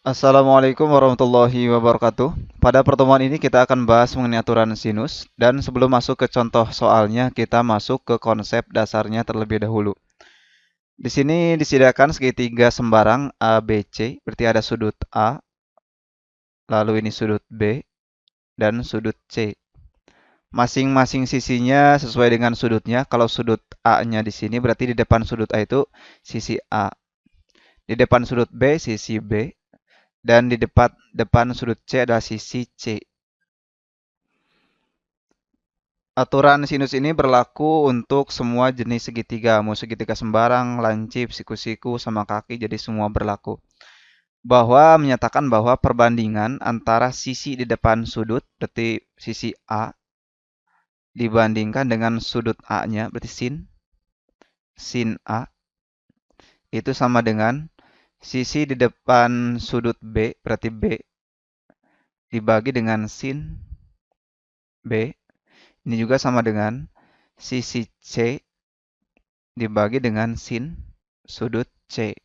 Assalamualaikum warahmatullahi wabarakatuh. Pada pertemuan ini kita akan bahas mengenai aturan sinus dan sebelum masuk ke contoh soalnya kita masuk ke konsep dasarnya terlebih dahulu. Di sini disediakan segitiga sembarang ABC, berarti ada sudut A, lalu ini sudut B dan sudut C. Masing-masing sisinya sesuai dengan sudutnya. Kalau sudut A-nya di sini berarti di depan sudut A itu sisi A. Di depan sudut B sisi B dan di depan sudut C adalah sisi C. Aturan sinus ini berlaku untuk semua jenis segitiga, mau segitiga sembarang, lancip, siku-siku, sama kaki, jadi semua berlaku. Bahwa menyatakan bahwa perbandingan antara sisi di depan sudut, berarti sisi A, dibandingkan dengan sudut A-nya, berarti sin A, itu sama dengan sisi di depan sudut B, berarti B, dibagi dengan sin B, ini juga sama dengan sisi C dibagi dengan sin sudut C.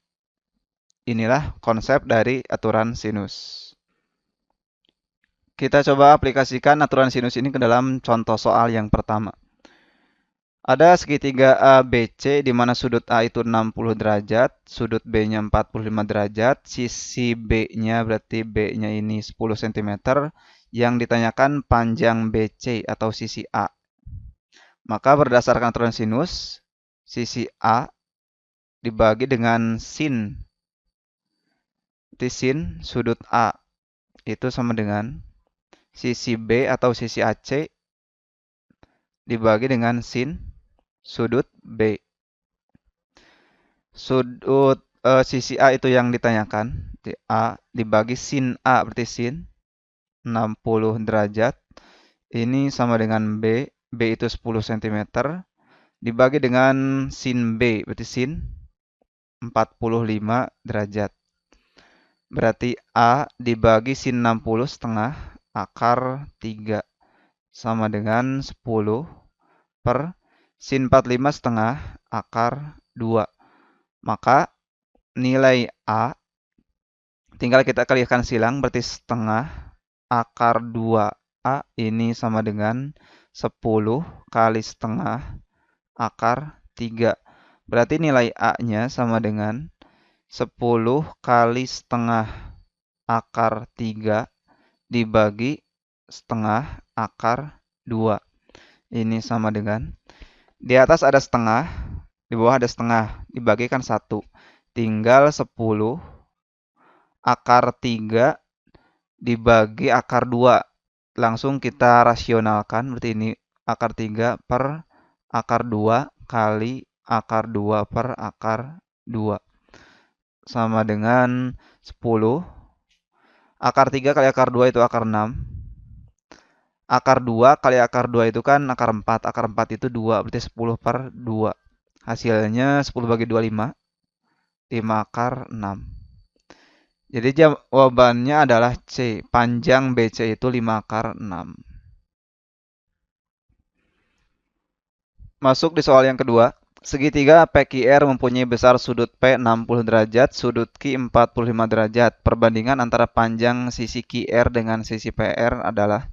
Inilah konsep dari aturan sinus. Kita coba aplikasikan aturan sinus ini ke dalam contoh soal yang pertama. Ada segitiga ABC di mana sudut A itu 60 derajat, sudut B-nya 45 derajat, sisi B-nya berarti B-nya ini 10 cm, yang ditanyakan panjang BC atau sisi A. Maka berdasarkan aturan sinus, sisi A dibagi dengan sin sudut A itu sama dengan sisi B atau sisi AC dibagi dengan sin sudut B. Sisi A itu yang ditanyakan. A dibagi sin A berarti sin 60 derajat. Ini sama dengan B. B itu 10 cm. Dibagi dengan sin B berarti sin 45 derajat. Berarti A dibagi sin 60 setengah akar 3 sama dengan 10 per sin 45 setengah akar 2. Maka nilai A tinggal kita kalikan silang berarti setengah akar 2A ini sama dengan 10 kali setengah akar 3. Berarti nilai A-nya sama dengan 10 kali setengah akar 3 dibagi setengah akar 2. Ini sama dengan, di atas ada setengah, di bawah ada setengah, dibagikan 1. Tinggal 10 akar 3 dibagi akar 2. Langsung kita rasionalkan, berarti ini akar 3 per akar 2 kali akar 2 per akar 2. Sama dengan 10. Akar 3 kali akar 2 itu akar 6. Akar 2 kali akar 2 itu kan akar 4. Akar 4 itu 2, berarti 10 per 2. Hasilnya 10 bagi 2, 5. 5 akar 6. Jadi jawabannya adalah C. Panjang BC itu 5 akar 6. Masuk di soal yang kedua. Segitiga PQR mempunyai besar sudut P 60 derajat, sudut Q 45 derajat. Perbandingan antara panjang sisi QR dengan sisi PR adalah,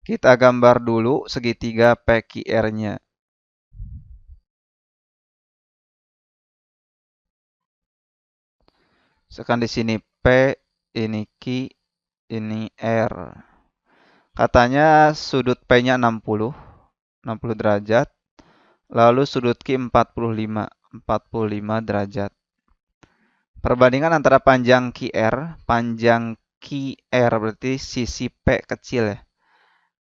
kita gambar dulu segitiga PQR-nya. Sekarang di sini P, ini Q, ini R. Katanya sudut P-nya 60 derajat. Lalu sudut Q 45 derajat. Perbandingan antara panjang QR berarti sisi P kecil ya,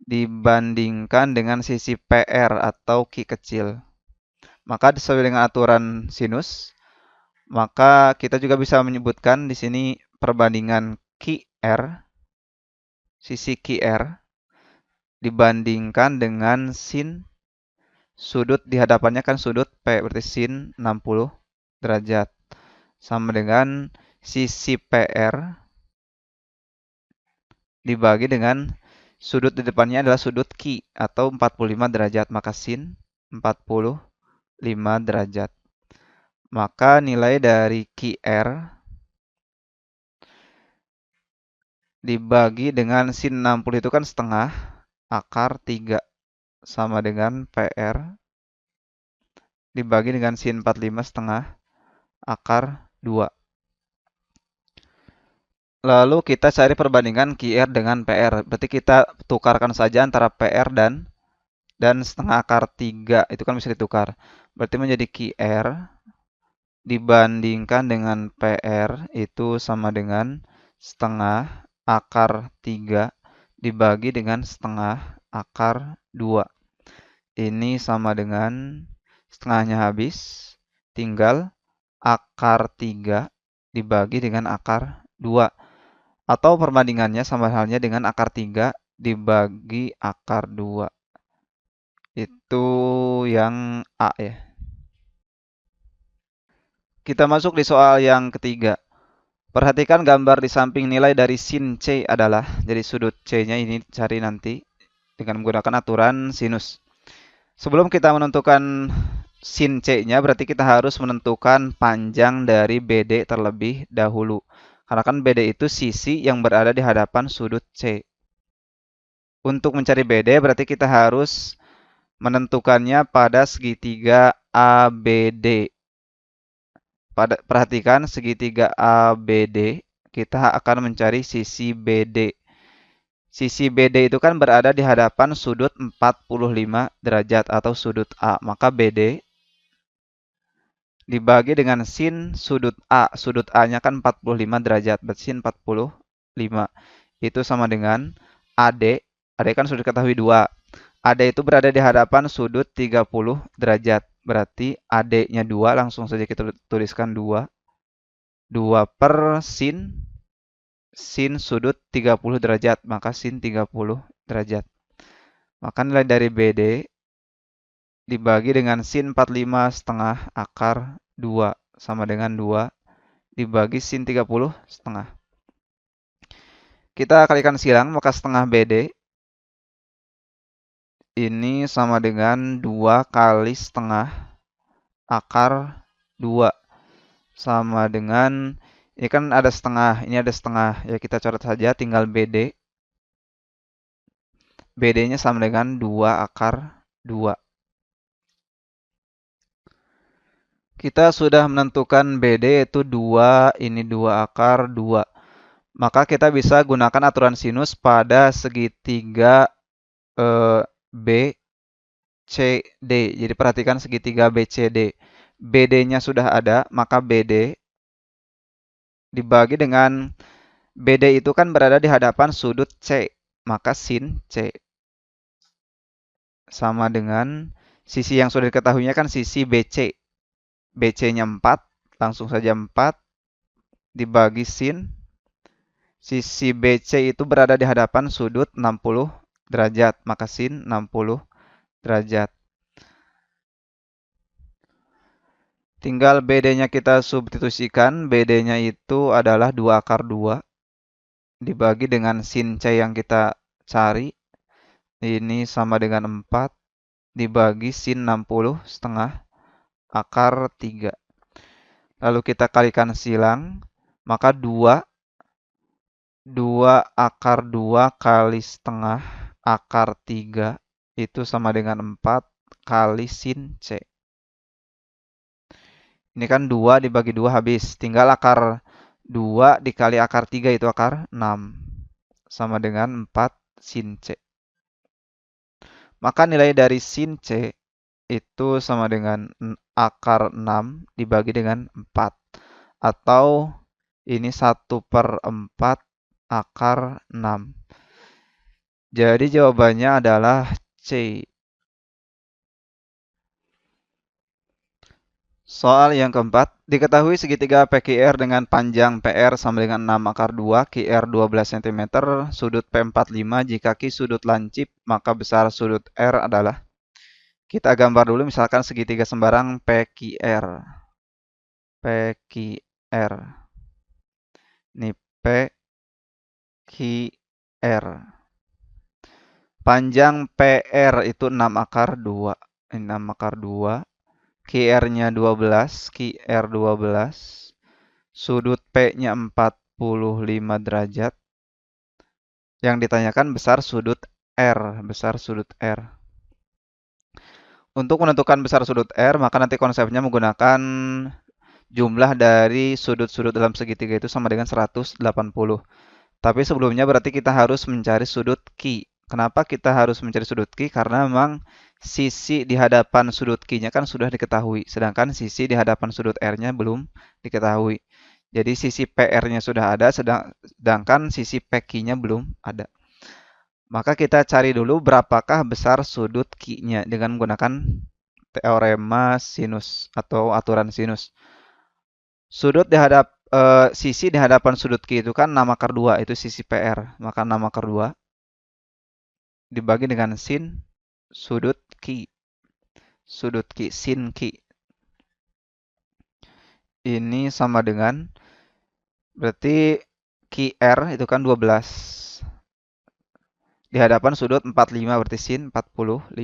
dibandingkan dengan sisi PR atau Q kecil. Maka sesuai dengan aturan sinus, maka kita juga bisa menyebutkan di sini perbandingan QR, sisi QR dibandingkan dengan sin sudut di hadapannya kan sudut P, berarti sin 60 derajat. Sama dengan sisi PR dibagi dengan sudut di depannya adalah sudut Q atau 45 derajat. Maka sin 45 derajat. Maka nilai dari QR dibagi dengan sin 60 itu kan setengah, akar 3 sama dengan PR dibagi dengan sin 45 setengah, akar 2. Lalu kita cari perbandingan QR dengan PR. Berarti kita tukarkan saja antara PR dan setengah akar 3. Itu kan bisa ditukar. Berarti menjadi QR dibandingkan dengan PR itu sama dengan setengah akar 3 dibagi dengan setengah akar 2. Ini sama dengan setengahnya habis, tinggal akar 3 dibagi dengan akar 2. Atau perbandingannya sama halnya dengan akar 3 dibagi akar 2. Itu yang A ya. Kita masuk di soal yang ketiga. Perhatikan gambar di samping nilai dari sin C adalah, jadi sudut C-nya ini cari nanti dengan menggunakan aturan sinus. Sebelum kita menentukan sin C-nya, berarti kita harus menentukan panjang dari BD terlebih dahulu. Karena kan BD itu sisi yang berada di hadapan sudut C. Untuk mencari BD, berarti kita harus menentukannya pada segitiga ABD. Perhatikan segitiga ABD, kita akan mencari sisi BD. Sisi BD itu kan berada di hadapan sudut 45 derajat atau sudut A. Maka BD dibagi dengan sin sudut A. Sudut A-nya kan 45 derajat. Berarti sin 45. Itu sama dengan AD. AD kan sudah diketahui 2. AD itu berada di hadapan sudut 30 derajat. Berarti AD-nya 2, langsung saja kita tuliskan 2. 2 per sin sudut 30 derajat. Maka sin 30 derajat. Maka nilai dari BD dibagi dengan sin 45 setengah akar 2. Sama dengan 2 dibagi sin 30 setengah. Kita kalikan silang, maka setengah BD ini sama dengan 2 kali setengah akar 2. Sama dengan, ini kan ada setengah, ini ada setengah. Ya kita coret saja, tinggal BD. BD-nya sama dengan 2 akar 2. Kita sudah menentukan BD yaitu 2, ini 2 akar 2. Maka kita bisa gunakan aturan sinus pada segitiga BCD. Jadi perhatikan segitiga BCD. BD-nya sudah ada, maka BD dibagi dengan BD itu kan berada di hadapan sudut C. Maka sin C sama dengan sisi yang sudah diketahuinya kan sisi BC. BC-nya 4, langsung saja 4 dibagi sin. Sisi BC itu berada di hadapan sudut 60 derajat, maka sin 60 derajat. Tinggal BD-nya kita substitusikan, BD-nya itu adalah 2 akar 2 dibagi dengan sin C yang kita cari. Ini sama dengan 4 dibagi sin 60 setengah akar 3. Lalu kita kalikan silang, maka 2 akar 2 kali setengah akar 3 itu sama dengan 4 kali sin C. Ini kan 2 dibagi 2 habis. Tinggal akar 2 dikali akar 3 itu akar 6. Sama dengan 4 sin C. Maka nilai dari sin C itu sama dengan akar 6 dibagi dengan 4. Atau ini 1/4 akar 6. Jadi jawabannya adalah C. Soal yang keempat, diketahui segitiga PQR dengan panjang PR sama dengan 6 akar 2, QR 12 cm, sudut P45, jika Q sudut lancip, maka besar sudut R adalah. Kita gambar dulu misalkan segitiga sembarang PQR. PQR. Ini PQR. Panjang PR itu 6 akar 2. Ini 6 akar 2. QR-nya 12, QR 12. Sudut P-nya 45 derajat. Yang ditanyakan besar sudut R, besar sudut R. Untuk menentukan besar sudut R, maka nanti konsepnya menggunakan jumlah dari sudut-sudut dalam segitiga itu sama dengan 180. Tapi sebelumnya berarti kita harus mencari sudut Q. Kenapa kita harus mencari sudut Q? Karena memang sisi di hadapan sudut Q-nya kan sudah diketahui, sedangkan sisi di hadapan sudut R-nya belum diketahui. Jadi sisi PR-nya sudah ada, sedangkan sisi PQ-nya belum ada. Maka kita cari dulu berapakah besar sudut Q-nya dengan menggunakan teorema sinus atau aturan sinus. Sisi di hadapan sudut Q itu kan 6 akar 2, itu sisi PR. Maka 6 akar 2 dibagi dengan sin sudut Q. Sudut Q, sin Q. Ini sama dengan, berarti QR itu kan 12. Di hadapan sudut 45 berarti sin 45.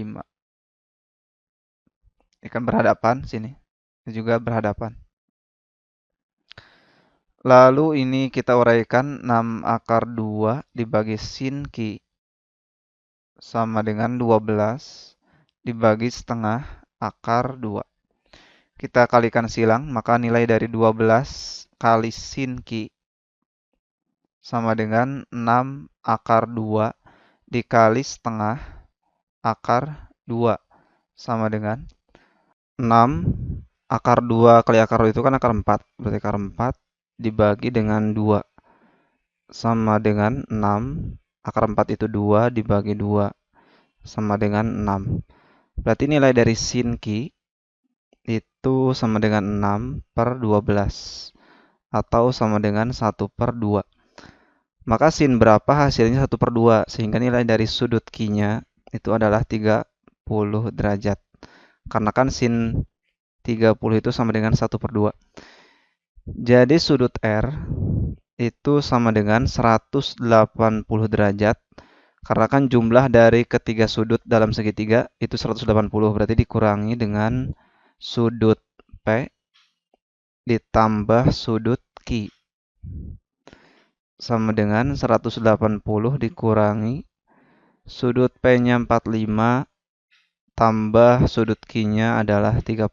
Ini kan berhadapan sini. Ini juga berhadapan. Lalu ini kita uraikan 6 akar 2 dibagi sin Q sama dengan 12 dibagi setengah akar 2. Kita kalikan silang, maka nilai dari 12 kali sin Q sama dengan 6 akar 2 dikali setengah akar 2 sama dengan 6 akar 2 kali akar 2 itu kan akar 4. Berarti akar 4 dibagi dengan 2 sama dengan 6. Akar 4 itu 2 dibagi 2 sama dengan 6. Berarti nilai dari sin Q itu sama dengan 6 per 12 atau sama dengan 1 per 2. Maka sin berapa hasilnya 1 per 2, sehingga nilai dari sudut Q-nya itu adalah 30 derajat. Karena kan sin 30 itu sama dengan 1 per 2. Jadi sudut R itu sama dengan 180 derajat. Karena kan jumlah dari ketiga sudut dalam segitiga itu 180, berarti dikurangi dengan sudut P ditambah sudut Q. Sama dengan 180 dikurangi sudut P-nya 45 tambah sudut Q-nya adalah 30.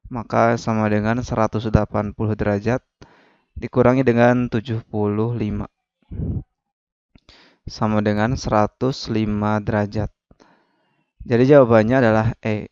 Maka sama dengan 180 derajat dikurangi dengan 75. Sama dengan 105 derajat. Jadi jawabannya adalah E.